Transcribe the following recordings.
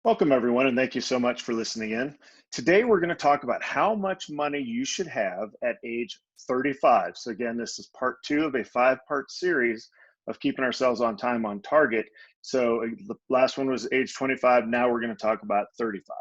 Welcome, everyone, and thank you so much for listening in. Today, we're going to talk about how much money you should have at age 35. So, again, this is part two of a five-part series of keeping ourselves on time on target. So, the last one was age 25. Now, we're going to talk about 35.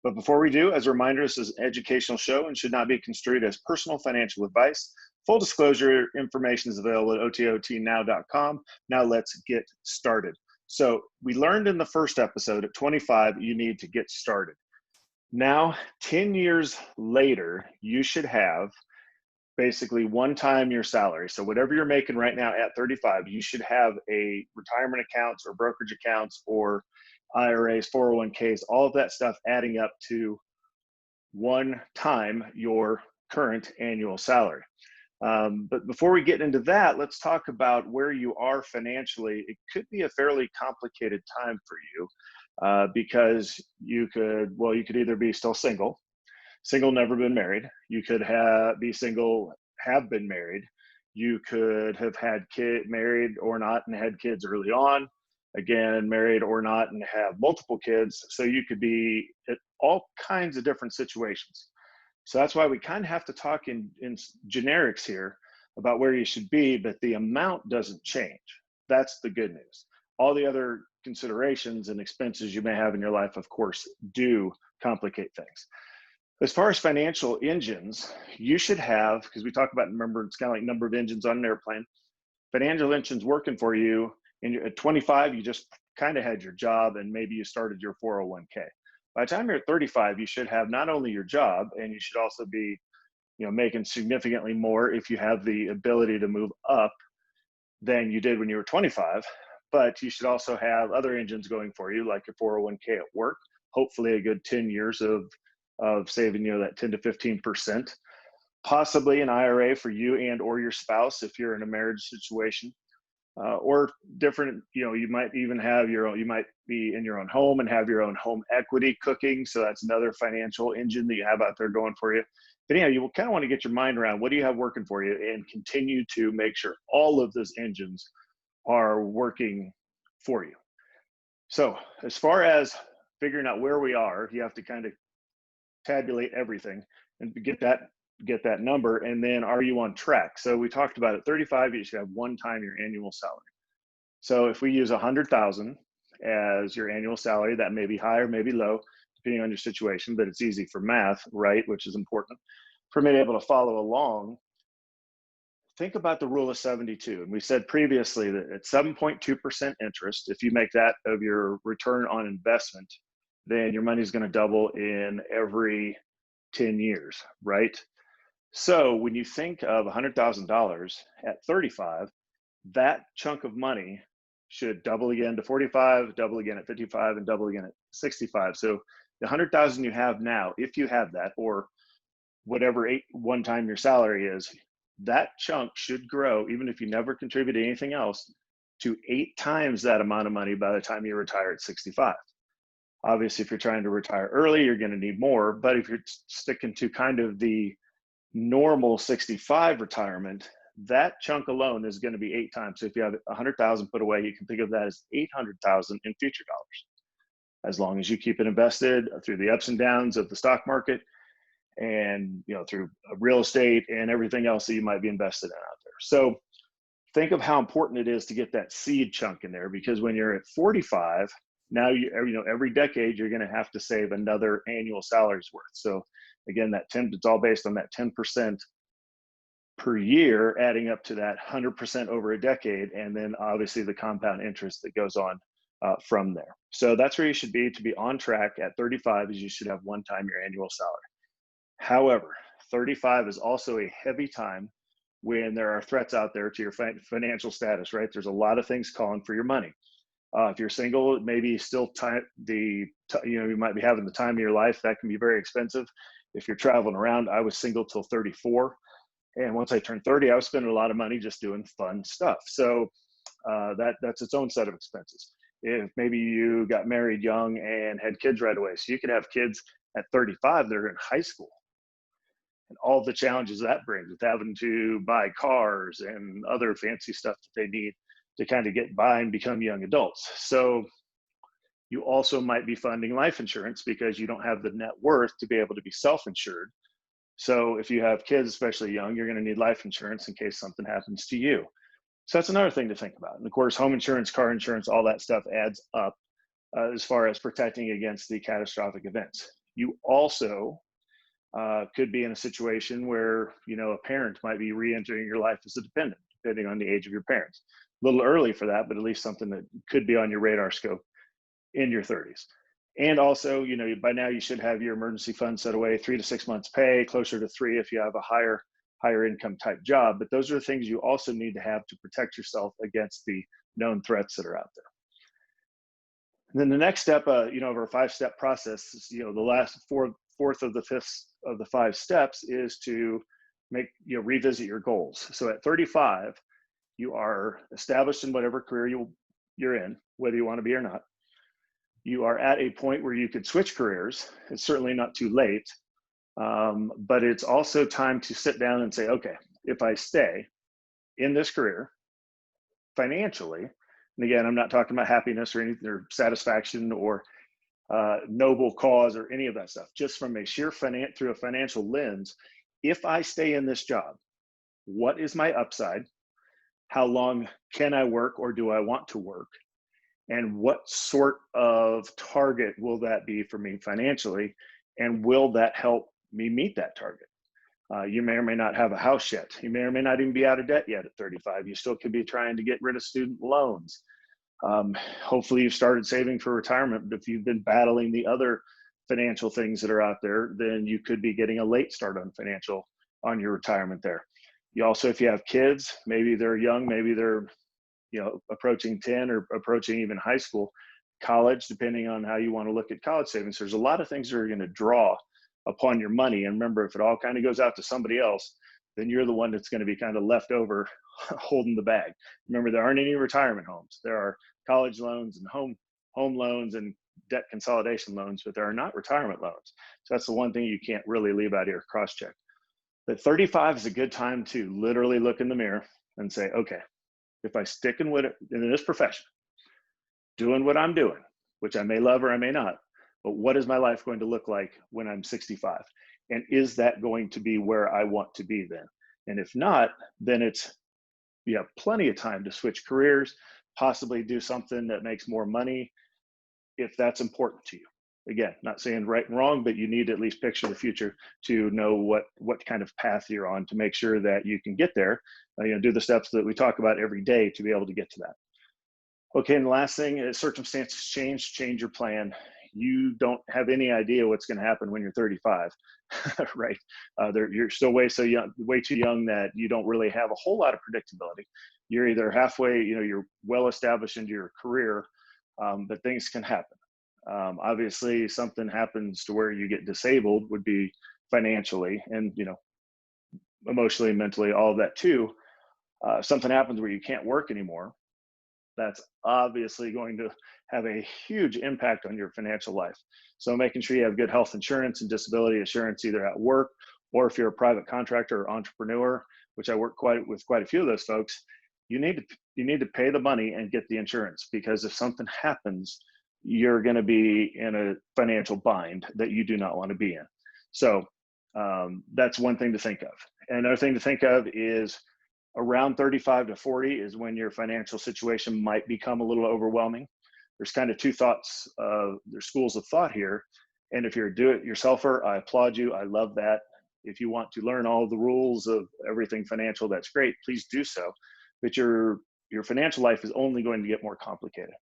But before we do, as a reminder, this is an educational show and should not be construed as personal financial advice. Full disclosure information is available at OTOTnow.com. Now, let's get started. So we learned in the first episode at 25, you need to get started. Now, 10 years later, you should have basically one time your salary. So whatever you're making right now at 35, you should have a retirement accounts or brokerage accounts or IRAs, 401ks, all of that stuff adding up to one time your current annual salary. But before we get into that, let's talk about where you are financially. It could be a fairly complicated time for you because you could either be still single, never been married. You could be single, have been married. You could have had married or not and had kids early on. Again, married or not and have multiple kids. So you could be at all kinds of different situations. So that's why we kind of have to talk in generics here about where you should be, but the amount doesn't change. That's the good news. All the other considerations and expenses you may have in your life, of course, do complicate things. As far as financial engines, you should have, because we talk about, remember, it's kind of like number of engines on an airplane. Financial engines working for you, and at 25, you just kind of had your job and maybe you started your 401k. By the time you're at 35, you should have not only your job, and you should also be, making significantly more if you have the ability to move up than you did when you were 25. But you should also have other engines going for you, like your 401k at work. Hopefully, a good 10 years of saving that 10 to 15%. Possibly an IRA for you and or your spouse if you're in a marriage situation. Or different, you might even have you might be in your own home and have your own home equity cooking. So that's another financial engine that you have out there going for you. But you kind of want to get your mind around what do you have working for you and continue to make sure all of those engines are working for you. So as far as figuring out where we are, you have to kind of tabulate everything and get that number, and then are you on track? So we talked about at 35, you should have one time your annual salary. So if we use 100,000 as your annual salary, that may be high or maybe low, depending on your situation, but it's easy for math, right? Which is important for me to be able to follow along. Think about the rule of 72. And we said previously that at 7.2% interest, if you make that of your return on investment, then your money is going to double in every 10 years, right? So when you think of $100,000 at 35, that chunk of money should double again to 45, double again at 55, and double again at 65. So the 100,000 you have now, if you have that, or whatever one time your salary is, that chunk should grow, even if you never contribute anything else, to 8 times that amount of money by the time you retire at 65. Obviously, if you're trying to retire early, you're going to need more. But if you're sticking to kind of the normal 65 retirement, that chunk alone is going to be 8 times. So if you have 100,000 put away, you can think of that as 800,000 in future dollars, as long as you keep it invested through the ups and downs of the stock market and through real estate and everything else that you might be invested in out there. So think of how important it is to get that seed chunk in there, because when you're at 45, now every decade you're going to have to save another annual salary's worth. So again, it's all based on that 10% per year, adding up to that 100% over a decade, and then obviously the compound interest that goes on from there. So that's where you should be to be on track at 35. Is you should have one time your annual salary. However, 35 is also a heavy time when there are threats out there to your financial status, right? There's a lot of things calling for your money. If you're single, maybe still you might be having the time of your life. That can be very expensive. If you're traveling around, I was single till 34. And once I turned 30, I was spending a lot of money just doing fun stuff. So that's its own set of expenses. If maybe you got married young and had kids right away, so you could have kids at 35 that are in high school, and all the challenges that brings with having to buy cars and other fancy stuff that they need to kind of get by and become young adults. So You also might be funding life insurance because you don't have the net worth to be able to be self-insured. So if you have kids, especially young, you're going to need life insurance in case something happens to you. So that's another thing to think about. And of course, home insurance, car insurance, all that stuff adds up as far as protecting against the catastrophic events. You also could be in a situation where, you know, a parent might be re-entering your life as a dependent, depending on the age of your parents. A little early for that, but at least something that could be on your radar scope in your 30s. And also, you know, by now you should have your emergency fund set away, 3 to 6 months pay, closer to 3 if you have a higher income type job. But those are the things you also need to have to protect yourself against the known threats that are out there. And then the next step, you know, of our 5-step process is, you know, the last fourth of the fifth of the 5 steps is to revisit your goals. So at 35, you are established in whatever career you're in, whether you want to be or not. You are at a point where you could switch careers. It's certainly not too late, but it's also time to sit down and say, okay, if I stay in this career financially, and again, I'm not talking about happiness or anything or satisfaction or noble cause or any of that stuff, just from a sheer through a financial lens. If I stay in this job, what is my upside? How long can I work or do I want to work? And what sort of target will that be for me financially? And will that help me meet that target? You may or may not have a house yet. You may or may not even be out of debt yet at 35. You still could be trying to get rid of student loans. Hopefully you've started saving for retirement, but if you've been battling the other financial things that are out there, then you could be getting a late start on your retirement there. You also, if you have kids, maybe they're young, maybe they're, you know, approaching 10 or approaching even high school, college, depending on how you want to look at college savings. There's a lot of things that are going to draw upon your money. And remember, if it all kind of goes out to somebody else, then you're the one that's going to be kind of left over holding the bag. Remember, there aren't any retirement homes. There are college loans and home loans and debt consolidation loans, but there are not retirement loans. So that's the one thing you can't really leave out of your cross check. But 35 is a good time to literally look in the mirror and say, okay, if I stick in this profession, doing what I'm doing, which I may love or I may not, but what is my life going to look like when I'm 65? And is that going to be where I want to be then? And if not, then you have plenty of time to switch careers, possibly do something that makes more money if that's important to you. Again, not saying right and wrong, but you need to at least picture the future to know what kind of path you're on to make sure that you can get there. Do the steps that we talk about every day to be able to get to that. Okay, and the last thing is circumstances change your plan. You don't have any idea what's going to happen when you're 35, right? You're still way too young that you don't really have a whole lot of predictability. You're either halfway, you're well established into your career, but things can happen. Obviously, something happens to where you get disabled would be financially and emotionally, mentally, all of that too. Something happens where you can't work anymore. That's obviously going to have a huge impact on your financial life. So making sure you have good health insurance and disability insurance either at work or if you're a private contractor or entrepreneur, which I work with quite a few of those folks, you need to pay the money and get the insurance, because if something happens, you're going to be in a financial bind that you do not want to be in. So that's one thing to think of. And another thing to think of is around 35 to 40 is when your financial situation might become a little overwhelming. There's kind of two thoughts, there's schools of thought here. And if you're a do-it-yourselfer, I applaud you. I love that. If you want to learn all the rules of everything financial, that's great. Please do so. But your financial life is only going to get more complicated.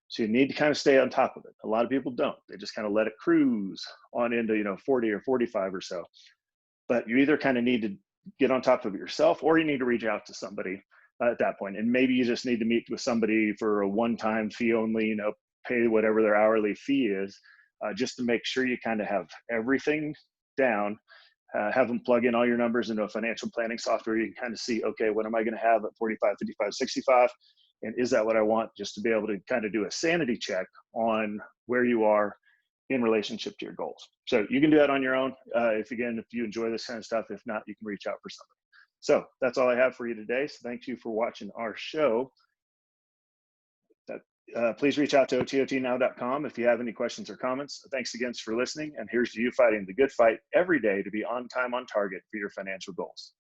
So you need to kind of stay on top of it. A lot of people don't. They just kind of let it cruise on into 40 or 45 or so. But you either kind of need to get on top of it yourself, or you need to reach out to somebody at that point. And maybe you just need to meet with somebody for a one-time fee only, pay whatever their hourly fee is, just to make sure you kind of have everything down, have them plug in all your numbers into a financial planning software. You can kind of see, okay, what am I going to have at 45, 55, 65? And is that what I want? Just to be able to kind of do a sanity check on where you are in relationship to your goals. So you can do that on your own. If you enjoy this kind of stuff, if not, you can reach out for somebody. So that's all I have for you today. So thank you for watching our show. Please reach out to ototnow.com if you have any questions or comments. Thanks again for listening. And here's to you fighting the good fight every day to be on time, on target for your financial goals.